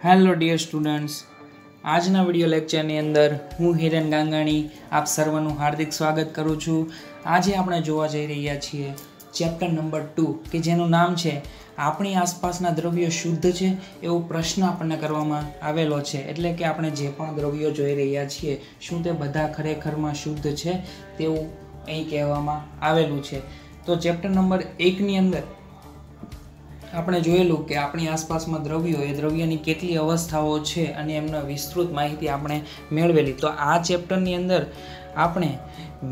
Hello dear students, આજના video લેક્ચરની અંદર હું હિરેન ગાંગાણી આપ સર્વનું હાર્દિક સ્વાગત કરું છું। આજે આપણે જોવા જઈ રહ્યા છીએ ચેપ્ટર નંબર 2 કે જેનું નામ છે આપણી આસપાસના દ્રવ્યો શુદ્ધ છે એવો પ્રશ્ન આપણને કરવામાં આવેલો છે। એટલે કે આપણે જે પણ દ્રવ્યો જોઈ રહ્યા છીએ શું તે બધા ખરેખરમાં શુદ્ધ છે તેવું અહીં કહેવામાં આવેલું છે। તો ચેપ્ટર નંબર 1 ની અંદર આપણે જોયેલું કે આપણી આસપાસમાં દ્રવ્યો એ દ્રવ્યની કેટલી અવસ્થાઓ છે અને એમનો વિસ્તૃત માહિતી આપણે મેળવેલી। તો આ ચેપ્ટરની અંદર આપણે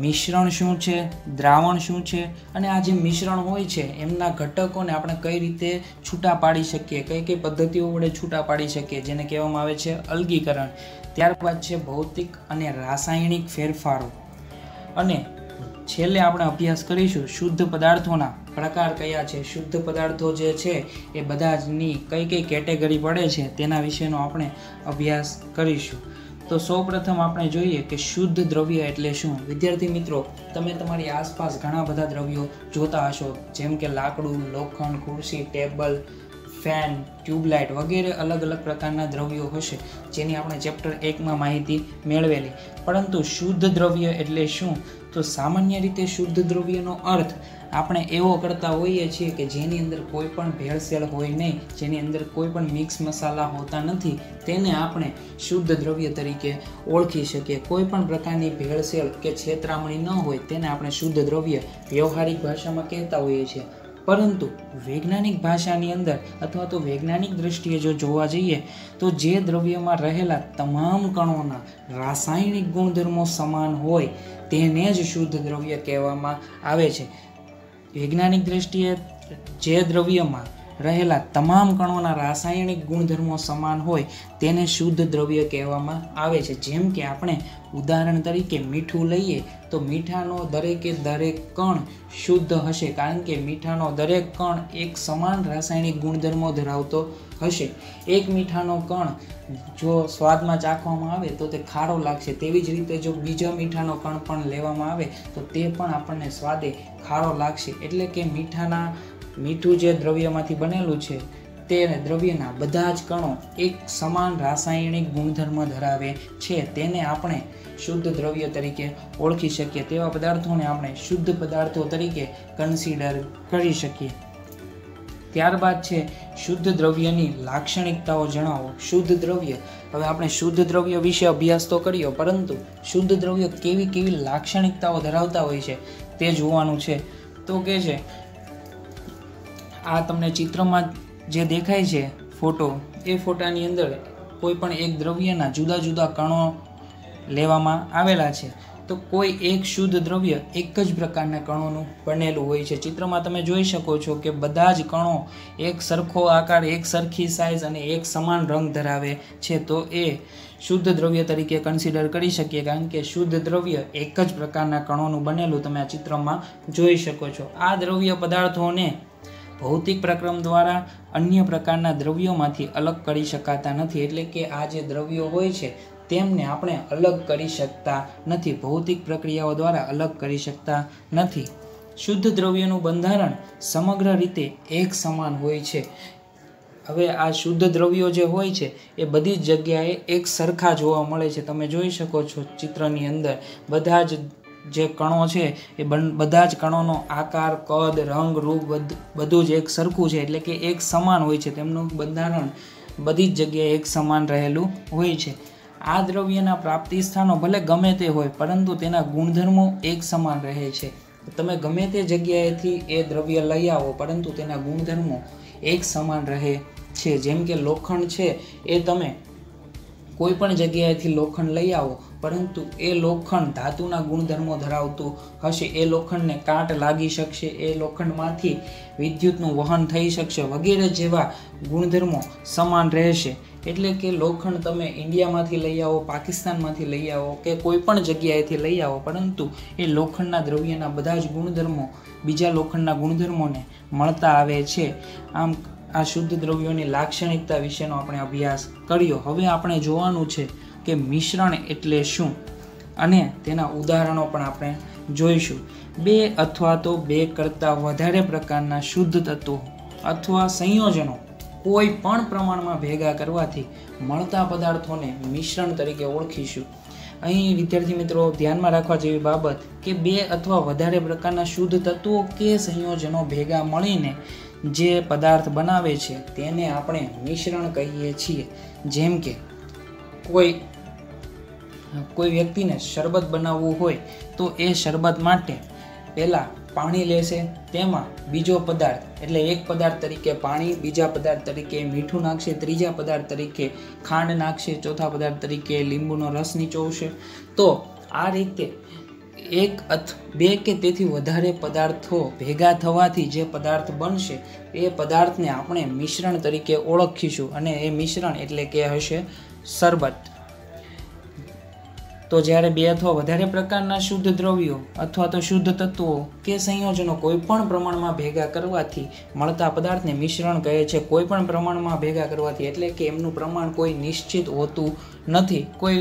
મિશ્રણ શું છે, દ્રાવણ શું છે અને આ જે મિશ્રણ હોય છે એમના ઘટકોને આપણે કઈ રીતે છૂટા પાડી શકીએ, કઈ કઈ પદ્ધતિઓ વડે છૂટા પાડી શકીએ જેને કહેવામાં આવે છે અલગીકરણ। ત્યારબાદ છે ભૌતિક અને રાસાયણિક ફેરફારો અને છેલ્લે આપણે અભ્યાસ કરીશું શુદ્ધ પદાર્થોના પ્રકાર કયા છે, શુદ્ધ પદાર્થો જે છે એ બધાની કઈ કઈ કેટેગરી પડે છે તેના વિશેનો આપણે અભ્યાસ કરીશું। તો સૌપ્રથમ આપણે જોઈએ કે શુદ્ધ દ્રવ્ય એટલે શું। વિદ્યાર્થી મિત્રો, તમે તમારી આસપાસ ઘણા બધા દ્રવ્યો જોતા હશો, જેમ કે લાકડું, લોખંડ, ખુરશી, ટેબલ, ફેન, ટ્યુબલાઇટ વગેરે અલગ અલગ પ્રકારના દ્રવ્યો હશે જેની આપણે ચેપ્ટર 1માં માહિતી મેળવેલી। પરંતુ શુદ્ધ દ્રવ્ય એટલે શું? તો સામાન્ય રીતે શુદ્ધ દ્રવ્યનો અર્થ આપણે એવો કરતા હોઈએ છીએ કે જેની અંદર કોઈ પણ ભેળસેળ હોય નહીં, જેની અંદર કોઈ પણ મિક્સ મસાલા હોતા નથી, તેને આપણે શુદ્ધ દ્રવ્ય તરીકે ઓળખી શકીએ। કોઈ પણ પ્રકારની ભેળસેળ કે છેતરામણી ન હોય તેને આપણે શુદ્ધ દ્રવ્ય વ્યવહારિક ભાષામાં કહેતા હોઈએ છીએ। પરંતુ વૈજ્ઞાનિક ભાષાની અંદર અથવા તો વૈજ્ઞાનિક દ્રષ્ટિએ જો જોવા જઈએ તો જે દ્રવ્યમાં રહેલા તમામ કણોના રાસાયણિક ગુણધર્મો સમાન હોય તેને જ શુદ્ધ દ્રવ્ય કહેવામાં આવે છે। વૈજ્ઞાનિક દ્રષ્ટિએ જે દ્રવ્યમાં રહેલા તમામ કણોના રાસાયણિક ગુણધર્મો સમાન હોય તેને શુદ્ધ દ્રવ્ય કહેવામાં આવે છે। જેમ કે આપણે ઉદાહરણ તરીકે મીઠું લઈએ તો મીઠાનો દરેકે દરેક કણ શુદ્ધ હશે, કારણ કે મીઠાનો દરેક કણ એક સમાન રાસાયણિક ગુણધર્મો ધરાવતો હશે। એક મીઠાનો કણ જો સ્વાદમાં ચાખવામાં આવે તો તે ખારો લાગશે, તેવી જ રીતે જો બીજો મીઠાનો કણ પણ લેવામાં આવે તો તે પણ આપણને સ્વાદે ખારો લાગશે। એટલે કે મીઠું જે દ્રવ્યમાંથી બનેલું છે તે દ્રવ્યના બધા જ કણો એક સમાન રાસાયણિક ગુણધર્મ ધરાવે છે, તેને આપણે શુદ્ધ દ્રવ્ય તરીકે ઓળખી શકીએ। તેવા પદાર્થોને આપણે શુદ્ધ પદાર્થો તરીકે કન્સિડર કરી શકીએ। ત્યારબાદ છે શુદ્ધ દ્રવ્યની લાક્ષણિકતાઓ જણાવો। શુદ્ધ દ્રવ્ય, હવે આપણે શુદ્ધ દ્રવ્ય વિશે અભ્યાસ તો કર્યો, પરંતુ શુદ્ધ દ્રવ્ય કેવી કેવી લાક્ષણિકતાઓ ધરાવતા હોય છે તે જોવાનું છે। તો કે છે આ તમને ચિત્રમાં જે દેખાય છે ફોટો, એ ફોટાની અંદર કોઈ પણ એક દ્રવ્યના જુદા જુદા કણો લેવામાં આવેલા છે। તો કોઈ એક શુદ્ધ દ્રવ્ય એક જ પ્રકારના કણોનું બનેલું હોય છે। ચિત્રમાં તમે જોઈ શકો છો કે બધા જ કણો એક સરખો આકાર, એક સરખી સાઇઝ અને એક સમાન રંગ ધરાવે છે, તો એ શુદ્ધ દ્રવ્ય તરીકે કન્સિડર કરી શકીએ, કારણ કે શુદ્ધ દ્રવ્ય એક જ પ્રકારના કણોનું બનેલું તમે આ ચિત્રમાં જોઈ શકો છો। આ દ્રવ્ય પદાર્થોને ભૌતિક પ્રક્રમ દ્વારા અન્ય પ્રકારના દ્રવ્યોમાંથી અલગ કરી શકાતા નથી। એટલે કે આ જે દ્રવ્યો હોય છે તેમને આપણે અલગ કરી શકતા નથી, ભૌતિક પ્રક્રિયાઓ દ્વારા અલગ કરી શકતા નથી। શુદ્ધ દ્રવ્યનું બંધારણ સમગ્ર રીતે એક સમાન હોય છે। હવે આ શુદ્ધ દ્રવ્યો જે હોય છે એ બધી જ જગ્યાએ એક સરખા જોવા મળે છે। તમે જોઈ શકો છો ચિત્રની અંદર બધા જ જે કણો છે એ બધા જ કણોનો આકાર, કદ, રંગ, રૂપ બધું જ એક સરખું છે, એટલે કે એક સમાન હોય છે। તેમનું બંધારણ બધી જ જગ્યાએ એક સમાન રહેલું હોય છે। આ દ્રવ્યના પ્રાપ્તિ સ્થાનો ભલે ગમે તે હોય, પરંતુ તેના ગુણધર્મો એક સમાન રહે છે। તમે ગમે તે જગ્યાએથી એ દ્રવ્ય લઈ આવો, પરંતુ તેના ગુણધર્મો એક સમાન રહે છે। જેમ કે લોખંડ છે, એ તમે કોઈ પણ જગ્યાએથી લોખંડ લઈ આવો, પરંતુ એ લોખંડ ધાતુના ગુણધર્મો ધરાવતું હશે, એ લોખંડને કાટ લાગી શકશે, એ લોખંડમાંથી વિદ્યુતનું વહન થઈ શકશે વગેરે જેવા ગુણધર્મો સમાન રહેશે। એટલે કે લોખંડ તમે ઇન્ડિયામાંથી લઈ આવો, પાકિસ્તાનમાંથી લઈ આવો કે કોઈ પણ જગ્યાએથી લઈ આવો, પરંતુ એ લોખંડના દ્રવ્યના બધા જ ગુણધર્મો બીજા લોખંડના ગુણધર્મોને મળતા આવે છે। આમ આ શુદ્ધ દ્રવ્યોની લાક્ષણિકતા વિશેનો આપણે અભ્યાસ કર્યો। હવે આપણે જોવાનું છે કે મિશ્રણ એટલે શું અને તેના ઉદાહરણો પણ આપણે જોઈશું। બે અથવા તો બે કરતાં વધારે પ્રકારના શુદ્ધ તત્વો અથવા સંયોજનો કોઈ પણ પ્રમાણમાં ભેગા કરવાથી મળતા પદાર્થોને મિશ્રણ તરીકે ઓળખીશું. અહીં વિદ્યાર્થી મિત્રો ધ્યાનમાં રાખવા જેવી બાબત કે 2 અથવા વધારે પ્રકારના શુદ્ધ તત્વો કે સંયોજનો ભેગા મળીને જે પદાર્થ બનાવે છે તેને આપણે મિશ્રણ કહીએ છીએ. જેમ કે કોઈ વ્યક્તિને શરબત બનાવવું હોય તો એ શરબત માટે પહેલાં પાણી લેશે, તેમાં બીજો પદાર્થ એટલે એક પદાર્થ તરીકે પાણી, બીજા પદાર્થ તરીકે મીઠું નાખશે, ત્રીજા પદાર્થ તરીકે ખાંડ નાખશે, ચોથા પદાર્થ તરીકે લીંબુનો રસ નીચોવશે. તો આ રીતે 2 કે તેથી વધારે પદાર્થો ભેગા થવાથી જે પદાર્થ બનશે એ પદાર્થને આપણે મિશ્રણ તરીકે ઓળખીશું અને એ મિશ્રણ એટલે કે હશે શરબત. તો જ્યારે 2 અથવા વધારે પ્રકારના શુદ્ધ દ્રવ્યો અથવા તો શુદ્ધ તત્વો કે સંયોજનો કોઈ પણ પ્રમાણમાં ભેગા કરવાથી મળતા પદાર્થને મિશ્રણ કહે છે. કોઈ પણ પ્રમાણમાં ભેગા કરવાથી એટલે કે એમનું પ્રમાણ કોઈ નિશ્ચિત હોતું નથી. કોઈ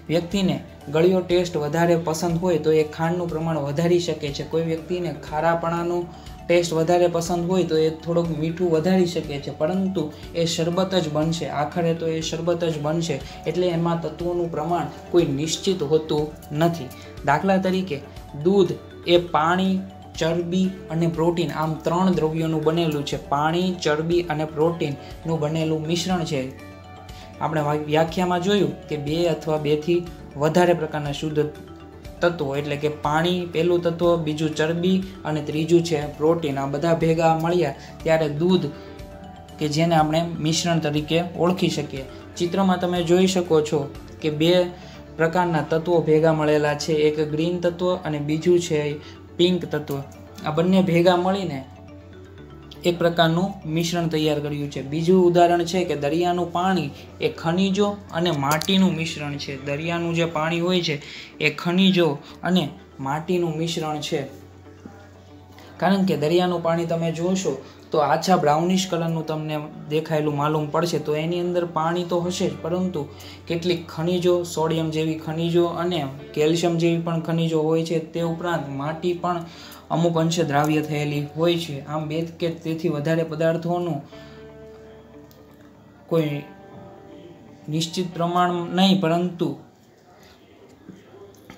વ્યક્તિને ગળ્યો ટેસ્ટ વધારે પસંદ હોય તો એ ખાંડનું પ્રમાણ વધારી શકે છે. કોઈ વ્યક્તિને ખારાપણાનું ટેસ્ટ વધારે પસંદ હોય તો એ થોડુંક મીઠું વધારી શકે છે, પરંતુ એ શરબત જ બનશે. આખરે તો એ શરબત જ બનશે. એટલે એમાં તત્વોનું પ્રમાણ કોઈ નિશ્ચિત હોતું નથી. દાખલા તરીકે દૂધ એ પાણી, ચરબી અને પ્રોટીન આમ 3 દ્રવ્યોનું બનેલું છે. પાણી, ચરબી અને પ્રોટીનનું બનેલું મિશ્રણ છે. આપણે વ્યાખ્યામાં જોયું કે 2 અથવા 2 થી વધારે પ્રકારના શુદ્ધ તત્વો એટલે કે પાણી પહેલું તત્વ, બીજું ચરબી અને ત્રીજું છે પ્રોટીન. આ બધા ભેગા મળ્યા ત્યારે દૂધ કે જેને આપણે મિશ્રણ તરીકે ઓળખી શકીએ. ચિત્રમાં તમે જોઈ શકો છો કે 2 પ્રકારના તત્વો ભેગા મળેલા છે. એક ગ્રીન તત્વ અને બીજું છે પિંક તત્વ. આ બંને ભેગા મળીને એક પ્રકારનું મિશ્રણ તૈયાર કર્યું છે. બીજું ઉદાહરણ છે કે દરિયાનું પાણી એ ખનિજો અને માટીનું મિશ્રણ છે. દરિયાનું જે પાણી હોય છે એ ખનિજો અને માટીનું મિશ્રણ છે. કારણ કે દરિયાનું પાણી તમે જોશો તો આછા બ્રાઉનિશ કલરનું તમને દેખાયેલું માલુમ પડશે. તો એની અંદર પાણી તો હશે જ, પરંતુ કેટલીક ખનિજો, સોડિયમ જેવી ખનિજો અને કેલ્શિયમ જેવી પણ ખનિજો હોય છે. તે ઉપરાંત માટી પણ અમુક અંશે દ્રાવ્ય થયેલી હોય છે. આમ 2 કે તેથી વધારે પદાર્થોનું કોઈ નિશ્ચિત પ્રમાણ નહીં, પરંતુ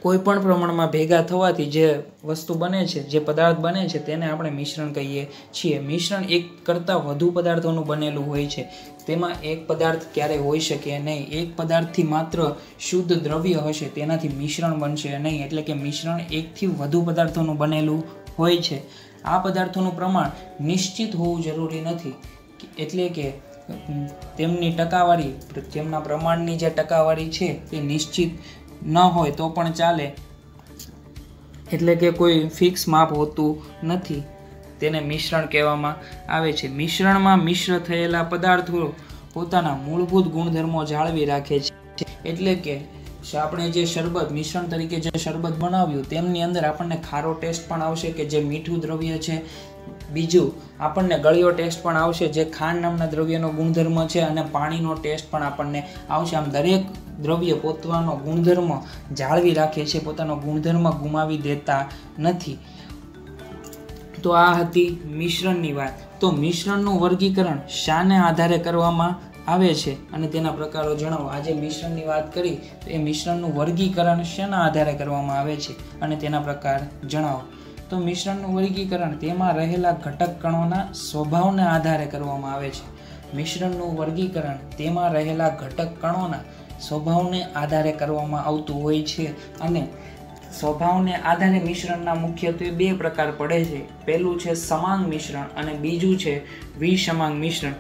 કોઈ પણ પ્રમાણમાં ભેગા થવાથી જે વસ્તુ બને છે, જે પદાર્થ બને છે તેને આપણે મિશ્રણ કહીએ છીએ. મિશ્રણ એક કરતાં વધુ પદાર્થોનું બનેલું હોય છે. તેમાં એક પદાર્થ ક્યારેય હોઈ શકે નહીં. એક પદાર્થથી માત્ર શુદ્ધ દ્રવ્ય હશે તેનાથી મિશ્રણ બનશે નહીં. એટલે કે મિશ્રણ 1 થી વધુ પદાર્થોનું બનેલું હોય છે. આ પદાર્થોનું પ્રમાણ નિશ્ચિત હોવું જરૂરી નથી. એટલે કે તેમની ટકાવારી, તેમના પ્રમાણની જે ટકાવારી છે તે નિશ્ચિત ન હોય તો પણ ચાલે. એટલે કે કોઈ ફિક્સ માપ હોતું નથી. તેને મિશ્રણ કહેવામાં આવે છે. મિશ્રણમાં મિશ્ર થયેલા પદાર્થો પોતાના મૂળભૂત ગુણધર્મો જાળવી રાખે છે. એટલે કે આપણે જે શરબત મિશ્રણ તરીકે જે શરબત બનાવ્યું તેમની અંદર આપણને ખારો ટેસ્ટ પણ આવશે કે જે મીઠું દ્રવ્ય છે. બીજું આપણને ગળ્યો ટેસ્ટ પણ આવશે જે ખાંડ નામના દ્રવ્યનો ગુણધર્મ છે, અને પાણીનો ટેસ્ટ પણ આપણને આવશે. આમ દરેક દ્રવ્ય પોતાનો ગુણધર્મ જાળવી રાખે છે, પોતાનો ગુણધર્મ ગુમાવી દેતા નથી. તો આ હતી મિશ્રણની વાત. તો મિશ્રણનું વર્ગીકરણ શાને આધારે કરવામાં આવે છે અને તેના પ્રકારો જણાવો. આજે મિશ્રણની વાત કરી તો એ મિશ્રણનું વર્ગીકરણ શેના આધારે કરવામાં આવે છે અને તેના પ્રકાર જણાવો. તો મિશ્રણનું વર્ગીકરણ તેમાં રહેલા ઘટક કણોના સ્વભાવને આધારે કરવામાં આવે છે. મિશ્રણનું વર્ગીકરણ તેમાં રહેલા ઘટક કણોના સ્વભાવને આધારે કરવામાં આવતું હોય છે. અને સ્વભાવને આધારે મિશ્રણના મુખ્યત્વે 2 પ્રકાર પડે છે. પહેલું છે સમાંગ મિશ્રણ અને બીજું છે વિસમાંગ મિશ્રણ.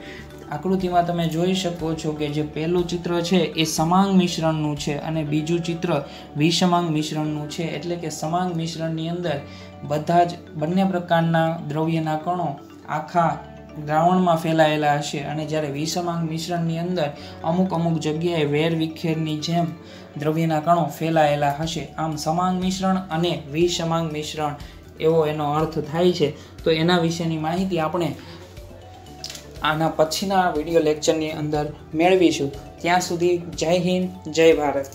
આકૃતિમાં તમે જોઈ શકો છો કે જે પહેલું ચિત્ર છે એ સમાંગ મિશ્રણનું છે અને બીજું ચિત્ર વિસમાંગ મિશ્રણનું છે. એટલે કે સમાંગ મિશ્રણની અંદર બધા જ બંને પ્રકારના દ્રવ્યના કણો આખા દ્રાવણમાં ફેલાયેલા હશે, અને જ્યારે વિસમાંગ મિશ્રણની અંદર અમુક જગ્યાએ વેર વિખેરની જેમ દ્રવ્યના કણો ફેલાયેલા હશે. આમ સમાંગ મિશ્રણ અને વિસમાંગ મિશ્રણ એવો એનો અર્થ થાય છે. તો એના વિશેની માહિતી આપણે આના પછીના વિડીયો લેક્ચરની અંદર મેળવીશું. ત્યાં સુધી જય હિન્દ, જય ભારત.